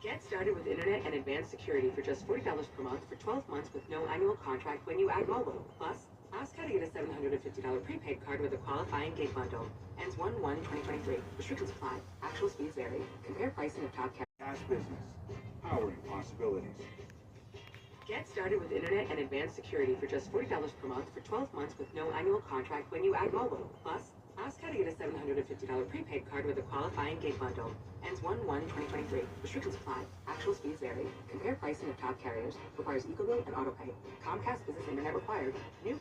Get started with internet and advanced security for just $40 per month for 12 months with no annual contract when you add mobile. Plus, ask how to get a $750 prepaid card with a qualifying gig bundle. Ends 1/1/2023. Restrictions apply. Actual speeds vary. Compare pricing of top carriers. Cash business, powering possibilities. Get started with internet and advanced security for just $40 per month for 12 months with no annual contract when you add mobile. Plus, ask how to get a $750 prepaid card with a qualifying gig bundle. Ends 1/1/2023. Restrictions apply. Actual speeds vary. Compare pricing of top carriers. Requires EcoBill and AutoPay. Comcast Business Internet required. New